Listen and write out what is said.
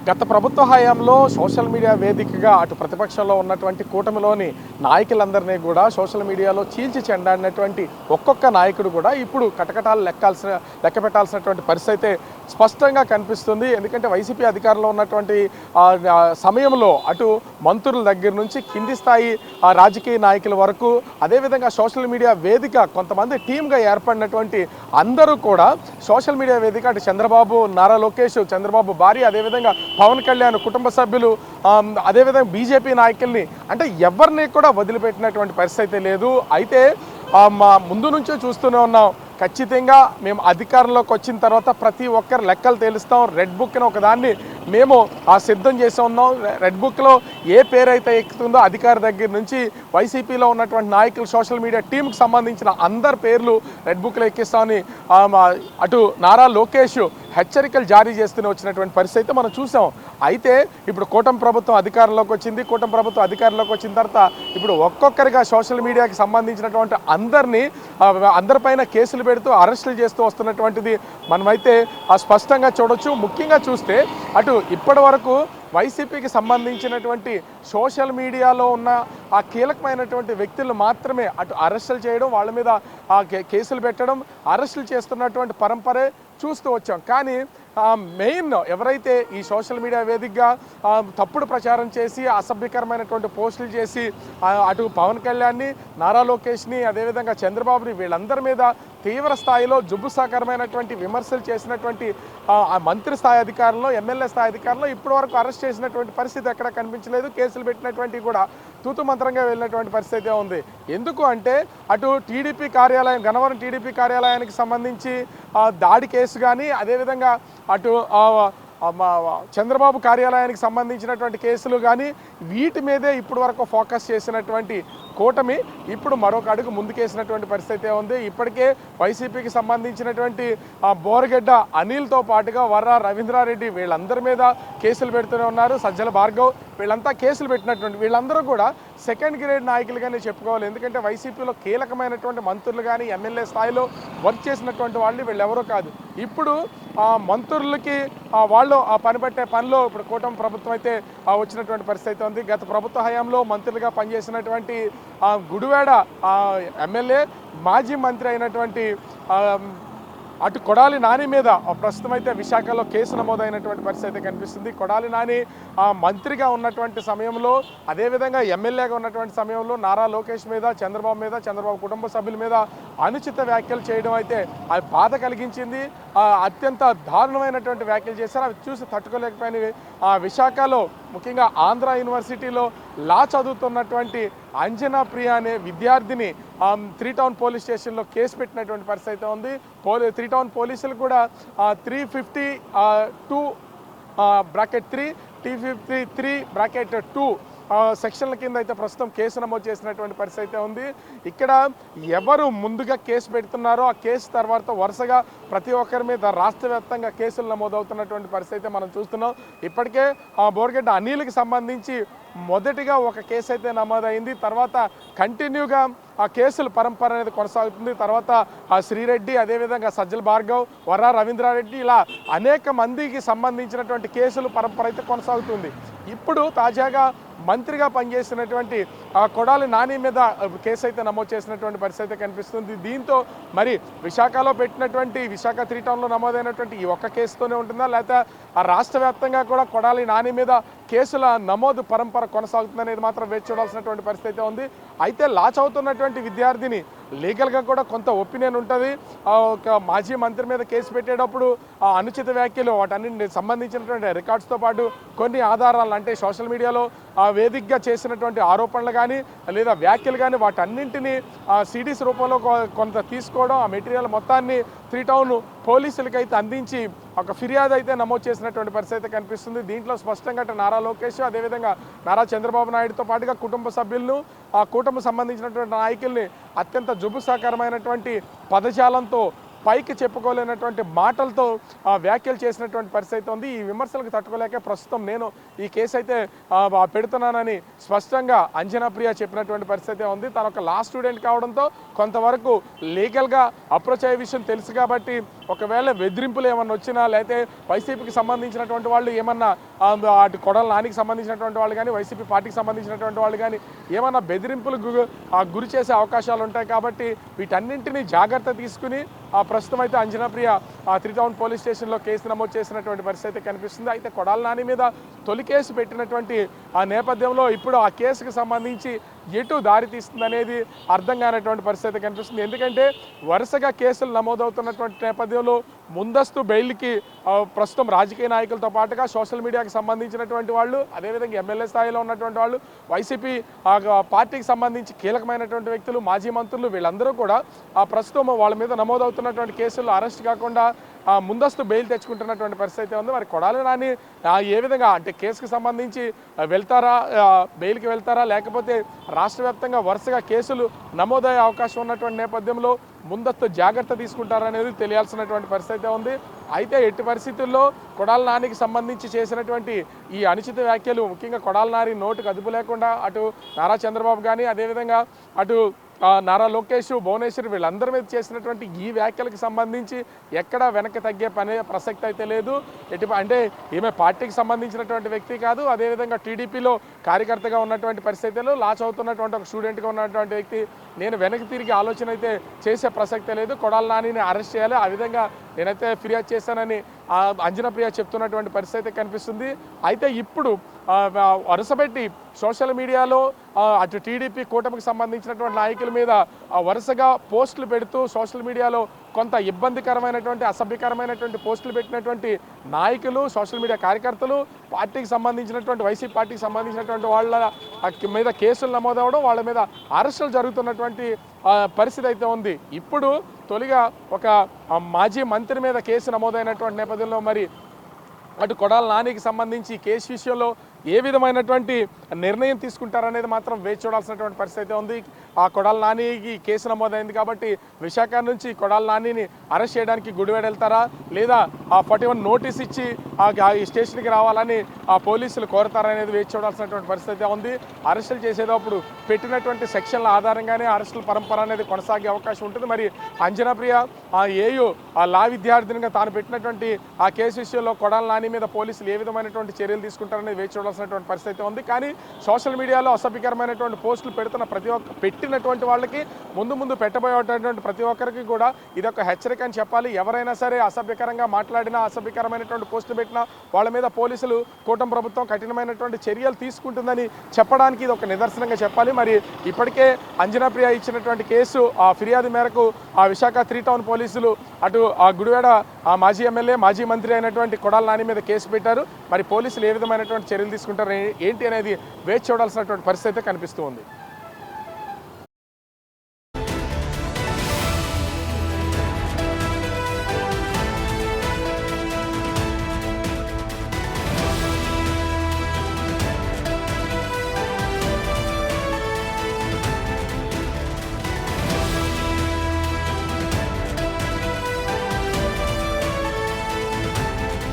గత ప్రభుత్వ హయాంలో సోషల్ మీడియా వేదికగా అటు ప్రతిపక్షంలో ఉన్నటువంటి కూటమిలోని నాయకులందరినీ కూడా సోషల్ మీడియాలో చీల్చి చెండాడినటువంటి ఒక్కొక్క నాయకుడు కూడా ఇప్పుడు కటకటాలు లెక్క పెట్టాల్సినటువంటి పరిస్థితి అయితే స్పష్టంగా కనిపిస్తుంది. ఎందుకంటే వైసీపీ అధికారంలో ఉన్నటువంటి సమయంలో అటు మంత్రుల దగ్గర నుంచి కింది స్థాయి రాజకీయ నాయకుల వరకు, అదేవిధంగా సోషల్ మీడియా వేదిక కొంతమంది టీమ్గా ఏర్పడినటువంటి అందరూ కూడా సోషల్ మీడియా వేదిక అటు చంద్రబాబు, నారా లోకేష్, చంద్రబాబు భార్య, అదేవిధంగా పవన్ కళ్యాణ్ కుటుంబ సభ్యులు, అదేవిధంగా బీజేపీ నాయకుల్ని అంటే ఎవరిని కూడా వదిలిపెట్టినటువంటి పరిస్థితి లేదు. అయితే మా ముందు నుంచే చూస్తూనే ఉన్నాం. ఖచ్చితంగా మేము అధికారంలోకి వచ్చిన తర్వాత ప్రతి ఒక్కరు లెక్కలు తేలుస్తాం. రెడ్ బుక్ని ఒకదాన్ని మేము సిద్ధం చేసి ఉన్నాం. రెడ్ బుక్లో ఏ పేరైతే ఎక్కుతుందో అధికారి దగ్గర నుంచి వైసీపీలో ఉన్నటువంటి నాయకులు, సోషల్ మీడియా టీంకి సంబంధించిన అందరి పేర్లు రెడ్ బుక్లో ఎక్కిస్తామని అటు నారా లోకేష్ హెచ్చరికలు జారీ చేస్తూనే వచ్చినటువంటి పరిస్థితి మనం చూసాం. అయితే ఇప్పుడు కూటమి ప్రభుత్వం అధికారంలోకి వచ్చింది. కూటమి ప్రభుత్వం అధికారంలోకి వచ్చిన తర్వాత ఇప్పుడు ఒక్కొక్కరిగా సోషల్ మీడియాకి సంబంధించినటువంటి అందరిపైన కేసులు పెడుతూ అరెస్టులు చేస్తూ వస్తున్నటువంటిది మనమైతే స్పష్టంగా చూడొచ్చు. ముఖ్యంగా చూస్తే అటు ఇప్పటి వరకు వైసీపీకి సంబంధించినటువంటి సోషల్ మీడియాలో ఉన్న ఆ కీలకమైనటువంటి వ్యక్తులు మాత్రమే అటు అరెస్టులు చేయడం, వాళ్ళ మీద కేసులు పెట్టడం, అరెస్టులు చేస్తున్నటువంటి పరంపరే చూస్తూ వచ్చాం. కానీ మెయిన్ ఎవరైతే ఈ సోషల్ మీడియా వేదికగా తప్పుడు ప్రచారం చేసి అసభ్యకరమైనటువంటి పోస్టులు చేసి అటు పవన్ కళ్యాణ్ని, నారా లోకేష్ని, అదేవిధంగా చంద్రబాబుని వీళ్ళందరి మీద తీవ్ర స్థాయిలో జుబ్బుసాకరమైనటువంటి విమర్శలు చేసినటువంటి మంత్రి స్థాయి అధికారులను, ఎమ్మెల్యే స్థాయి అధికారులను ఇప్పటి వరకు అరెస్ట్ చేసినటువంటి పరిస్థితి ఎక్కడ కనిపించలేదు. కేసులు పెట్టినటువంటి కూడా తూతుమంత్రంగా వెళ్ళినటువంటి పరిస్థితి ఉంది. ఎందుకు అంటే అటు టీడీపీ కార్యాలయం, గన్నవరం టీడీపీ కార్యాలయానికి సంబంధించి దాడి కేసు కానీ, అదేవిధంగా అటు చంద్రబాబు కార్యాలయానికి సంబంధించినటువంటి కేసులు కానీ వీటి మీదే ఇప్పటి వరకు ఫోకస్ చేసినటువంటి కూటమి ఇప్పుడు మరొక అడుగు ముందుకేసినటువంటి పరిస్థితి ఉంది. ఇప్పటికే వైసీపీకి సంబంధించినటువంటి బోరగడ్డ అనిల్తో పాటుగా వర్రా రవీంద్రారెడ్డి వీళ్ళందరి మీద కేసులు పెడుతూనే ఉన్నారు. సజ్జల భార్గవ్ వీళ్ళంతా కేసులు పెట్టినటువంటి వీళ్ళందరూ కూడా సెకండ్ గ్రేడ్ నాయకులుగానే చెప్పుకోవాలి. ఎందుకంటే వైసీపీలో కీలకమైనటువంటి మంత్రులు కానీ ఎమ్మెల్యే స్థాయిలో వర్క్ చేసినటువంటి వాళ్ళు వీళ్ళెవరూ కాదు. ఇప్పుడు మంత్రులకి వాళ్ళు పనిపట్టే పనిలో ఇప్పుడు కూటమి ప్రభుత్వం అయితే వచ్చినటువంటి పరిస్థితి ఉంది. గత ప్రభుత్వ హయాంలో మంత్రులుగా పనిచేసినటువంటి గుడివాడ ఎమ్మెల్యే, మాజీ మంత్రి అయినటువంటి అటు కొడాలి నాని మీద ప్రస్తుతం అయితే విశాఖలో కేసు నమోదైనటువంటి పరిస్థితి కనిపిస్తుంది. కొడాలి నాని మంత్రిగా ఉన్నటువంటి సమయంలో, అదేవిధంగా ఎమ్మెల్యేగా ఉన్నటువంటి సమయంలో నారా లోకేష్ మీద, చంద్రబాబు మీద, చంద్రబాబు కుటుంబ సభ్యుల మీద అనుచిత వ్యాఖ్యలు చేయడం అయితే అది బాధ కలిగించింది. అత్యంత దారుణమైనటువంటి వ్యాఖ్యలు చేశారు. అవి చూసి తట్టుకోలేకపోయినవి. విశాఖలో ముఖ్యంగా ఆంధ్ర యూనివర్సిటీలో లా చదువుతున్నటువంటి అంజనా ప్రియ అనే విద్యార్థిని 3 టౌన్ పోలీస్ స్టేషన్లో కేసు పెట్టినటువంటి పరిస్థితి ఉంది. 3 టౌన్ పోలీసులు కూడా 352(3) T53(3)(2) సెక్షన్ల కింద అయితే ప్రస్తుతం కేసు నమోదు చేసినటువంటి పరిస్థితి ఉంది. ఇక్కడ ఎవరు ముందుగా కేసు పెడుతున్నారో ఆ కేసు తర్వాత వరుసగా ప్రతి ఒక్కరి మీద రాష్ట్ర వ్యాప్తంగా కేసులు నమోదవుతున్నటువంటి పరిస్థితి మనం చూస్తున్నాం. ఇప్పటికే బోరగడ్డ అనిల్కి సంబంధించి మొదటిగా ఒక కేసు అయితే నమోదైంది. తర్వాత కంటిన్యూగా ఆ కేసుల పరంపర అనేది కొనసాగుతుంది. తర్వాత శ్రీరెడ్డి, అదేవిధంగా సజ్జల భార్గవ్, వర్రా రవీంద్రారెడ్డి ఇలా అనేక మందికి సంబంధించినటువంటి కేసుల పరంపర అయితే కొనసాగుతుంది. ఇప్పుడు తాజాగా మంత్రిగా పనిచేసినటువంటి కొడాలి నాని మీద కేసు అయితే నమోదు చేసినటువంటి పరిస్థితి కనిపిస్తుంది. దీంతో మరి విశాఖలో పెట్టినటువంటి విశాఖ 3 టౌన్లో నమోదైనటువంటి ఈ ఒక్క కేసుతోనే ఉంటుందా, లేకపోతే రాష్ట్ర వ్యాప్తంగా కూడా కొడాలి నాని మీద కేసుల నమోదు పరంపర కొనసాగుతుందనేది మాత్రం వేచి చూడాల్సినటువంటి పరిస్థితి ఉంది. అయితే లా చదువుతున్నటువంటి విద్యార్థిని లీగల్గా కూడా కొంత ఒపీనియన్ ఉంటుంది. ఒక మాజీ మంత్రి మీద కేసు పెట్టేటప్పుడు అనుచిత వ్యాఖ్యలు వాటన్నింటికి సంబంధించినటువంటి రికార్డ్స్తో పాటు కొన్ని ఆధారాలు అంటే సోషల్ మీడియాలో వేదికగా చేసినటువంటి ఆరోపణలు కానీ లేదా వ్యాఖ్యలు కానీ వాటన్నింటినీ సిడీస్ రూపంలో కొంత తీసుకోవడం, ఆ మెటీరియల్ మొత్తాన్ని 3 టౌన్ పోలీసులకైతే అందించి ఒక ఫిర్యాదు అయితే నమోదు చేసినటువంటి పరిస్థితి కనిపిస్తుంది. దీంట్లో స్పష్టంగా నారా లోకేష్, అదేవిధంగా నారా చంద్రబాబు నాయుడుతో పాటుగా కుటుంబ సభ్యులను, ఆ కూటమికి సంబంధించినటువంటి నాయకుల్ని అత్యంత జుగుప్సాకరమైనటువంటి పదజాలంతో, పైకి చెప్పుకోలేనటువంటి మాటలతో వ్యాఖ్యలు చేసినటువంటి పరిస్థితి ఉంది. ఈ విమర్శలకు తట్టుకోలేక ప్రస్తుతం నేను ఈ కేసు అయితే పెడుతున్నానని స్పష్టంగా అంజనా ప్రియ చెప్పినటువంటి పరిస్థితి ఉంది. తన ఒక లా స్టూడెంట్ కావడంతో కొంతవరకు లీగల్గా అప్రోచ్ అయ్యే విషయం తెలుసు కాబట్టి ఒకవేళ బెదిరింపులు ఏమన్నా వచ్చినా లేకపోతే వైసీపీకి సంబంధించినటువంటి వాళ్ళు ఏమన్నా అటు కొడాల నానికి సంబంధించినటువంటి వాళ్ళు కానీ వైసీపీ పార్టీకి సంబంధించినటువంటి వాళ్ళు కానీ ఏమన్నా బెదిరింపులు గురి చేసే అవకాశాలు ఉంటాయి కాబట్టి వీటన్నింటినీ జాగ్రత్త తీసుకుని ప్రస్తుతం అయితే అంజనాప్రియ 3 టౌన్ పోలీస్ స్టేషన్లో కేసు నమోదు చేసినటువంటి పరిస్థితి కనిపిస్తుంది. అయితే కొడాల నాని మీద తొలి కేసు పెట్టినటువంటి ఆ నేపథ్యంలో ఇప్పుడు ఆ కేసుకు సంబంధించి ఎటు దారి తీస్తుంది అనేది అర్థం కానటువంటి పరిస్థితి కనిపిస్తుంది. ఎందుకంటే వరుసగా కేసులు నమోదవుతున్నటువంటి నేపథ్యంలో ముందస్తు బెయిల్కి ప్రస్తుతం రాజకీయ నాయకులతో పాటుగా సోషల్ మీడియాకి సంబంధించినటువంటి వాళ్ళు, అదేవిధంగా ఎమ్మెల్యే స్థాయిలో ఉన్నటువంటి వాళ్ళు, వైసీపీ పార్టీకి సంబంధించి కీలకమైనటువంటి వ్యక్తులు, మాజీ మంత్రులు వీళ్ళందరూ కూడా ప్రస్తుతం వాళ్ళ మీద నమోదవుతున్నటువంటి కేసుల్లో అరెస్ట్ కాకుండా ముందస్తు బెయిల్ తెచ్చుకుంటున్నటువంటి పరిస్థితి ఉంది. మరి కొడాలి నాని ఏ విధంగా అంటే కేసుకు సంబంధించి వెళ్తారా, బెయిల్కి వెళ్తారా, లేకపోతే రాష్ట్ర వ్యాప్తంగా వరుసగా కేసులు నమోదయ్యే అవకాశం ఉన్నటువంటి నేపథ్యంలో ముందస్తు జాగ్రత్త తీసుకుంటారనేది తెలియాల్సినటువంటి పరిస్థితి ఉంది. అయితే ఎట్టి పరిస్థితుల్లో కొడాలి నానికి సంబంధించి చేసినటువంటి ఈ అనుచిత వ్యాఖ్యలు, ముఖ్యంగా కొడాలి నాని నోటుకు అదుపు లేకుండా అటు నారా చంద్రబాబు కానీ అదేవిధంగా అటు నారా లోకేష్, భువనేశ్వర్ వీళ్ళందరి మీద చేసినటువంటి ఈ వ్యాఖ్యలకు సంబంధించి ఎక్కడా వెనక్కి తగ్గే ప్రసక్తి అయితే లేదు. అంటే ఈమె పార్టీకి సంబంధించినటువంటి వ్యక్తి కాదు, అదేవిధంగా టీడీపీలో కార్యకర్తగా ఉన్నటువంటి పరిస్థితుల్లో లా చదువుతున్నటువంటి ఒక స్టూడెంట్గా ఉన్నటువంటి వ్యక్తి నేను వెనక్కి తిరిగి ఆలోచన అయితే చేసే ప్రసక్తే లేదు. కొడాలి నానిని అరెస్ట్ చేయాలి, ఆ విధంగా నేనైతే ఫిర్యాదు చేశానని అంజనాప్రియ చెప్తున్నటువంటి పరిస్థితి కనిపిస్తుంది. అయితే ఇప్పుడు వరుసపెట్టి సోషల్ మీడియాలో అటు టీడీపీ కూటమికి సంబంధించినటువంటి నాయకుల మీద వరుసగా పోస్టులు పెడుతూ సోషల్ మీడియాలో కొంత ఇబ్బందికరమైనటువంటి అసభ్యకరమైనటువంటి పోస్టులు పెట్టినటువంటి నాయకులు, సోషల్ మీడియా కార్యకర్తలు, పార్టీకి సంబంధించినటువంటి వైసీపీ పార్టీకి సంబంధించినటువంటి వాళ్ళ మీద కేసులు నమోదవడం, వాళ్ళ మీద అరెస్టులు జరుగుతున్నటువంటి పరిస్థితి అయితే ఉంది. ఇప్పుడు తొలిగా ఒక మాజీ మంత్రి మీద కేసు నమోదైనటువంటి నేపథ్యంలో మరి అటు కొడాలి నానికి సంబంధించి కేసు విషయంలో ఏ విధమైనటువంటి నిర్ణయం తీసుకుంటారనేది మాత్రం వేచి చూడాల్సినటువంటి పరిస్థితి ఉంది. ఆ కొడాలి నానికి కేసు నమోదైంది కాబట్టి విశాఖ నుంచి కొడాలి నానిని అరెస్ట్ చేయడానికి గుడివాడ వెళ్తారా, లేదా ఆ 41 నోటీస్ ఇచ్చి ఈ స్టేషన్కి రావాలని ఆ పోలీసులు కోరతారనేది వేచి చూడాల్సినటువంటి పరిస్థితి ఉంది. అరెస్టులు చేసేటప్పుడు పెట్టినటువంటి సెక్షన్ల ఆధారంగానే అరెస్టుల పరంపర అనేది కొనసాగే అవకాశం ఉంటుంది. మరి అంజనాప్రియ ఆ లా విద్యార్థినిగా తాను పెట్టినటువంటి ఆ కేసు విషయంలో కొడాలి నాని మీద పోలీసులు ఏ విధమైనటువంటి చర్యలు తీసుకుంటారనేది వేచి చూడాల్సినటువంటి పరిస్థితి ఉంది. కానీ సోషల్ మీడియాలో అసభ్యకరమైనటువంటి పోస్టులు పెడుతున్న పెట్టినటువంటి వాళ్ళకి ముందు పెట్టబోయేటటువంటి ప్రతి ఒక్కరికి కూడా ఇదొక హెచ్చరిక అని చెప్పాలి. ఎవరైనా సరే అసభ్యకరంగా మాట్లాడినా, అసభ్యకరమైనటువంటి పోస్టులు పెట్టినా వాళ్ళ మీద పోలీసులు, కూటమి ప్రభుత్వం కఠినమైనటువంటి చర్యలు తీసుకుంటుందని చెప్పడానికి ఇది ఒక నిదర్శనంగా చెప్పాలి. మరి ఇప్పటికే అంజనాప్రియ ఇచ్చినటువంటి కేసు ఆ ఫిర్యాదు మేరకు ఆ విశాఖ 3 టౌన్ పోలీసులు అటు ఆ గుడివాడ ఆ మాజీ ఎమ్మెల్యే, మాజీ మంత్రి అయినటువంటి కొడాలి నాని మీద కేసు పెట్టారు. మరి పోలీసులు ఏ విధమైనటువంటి చర్యలు తీసుకుంటారు ఏంటి అనేది వేచి చూడాల్సినటువంటి పరిస్థితి కనిపిస్తూ ఉంది.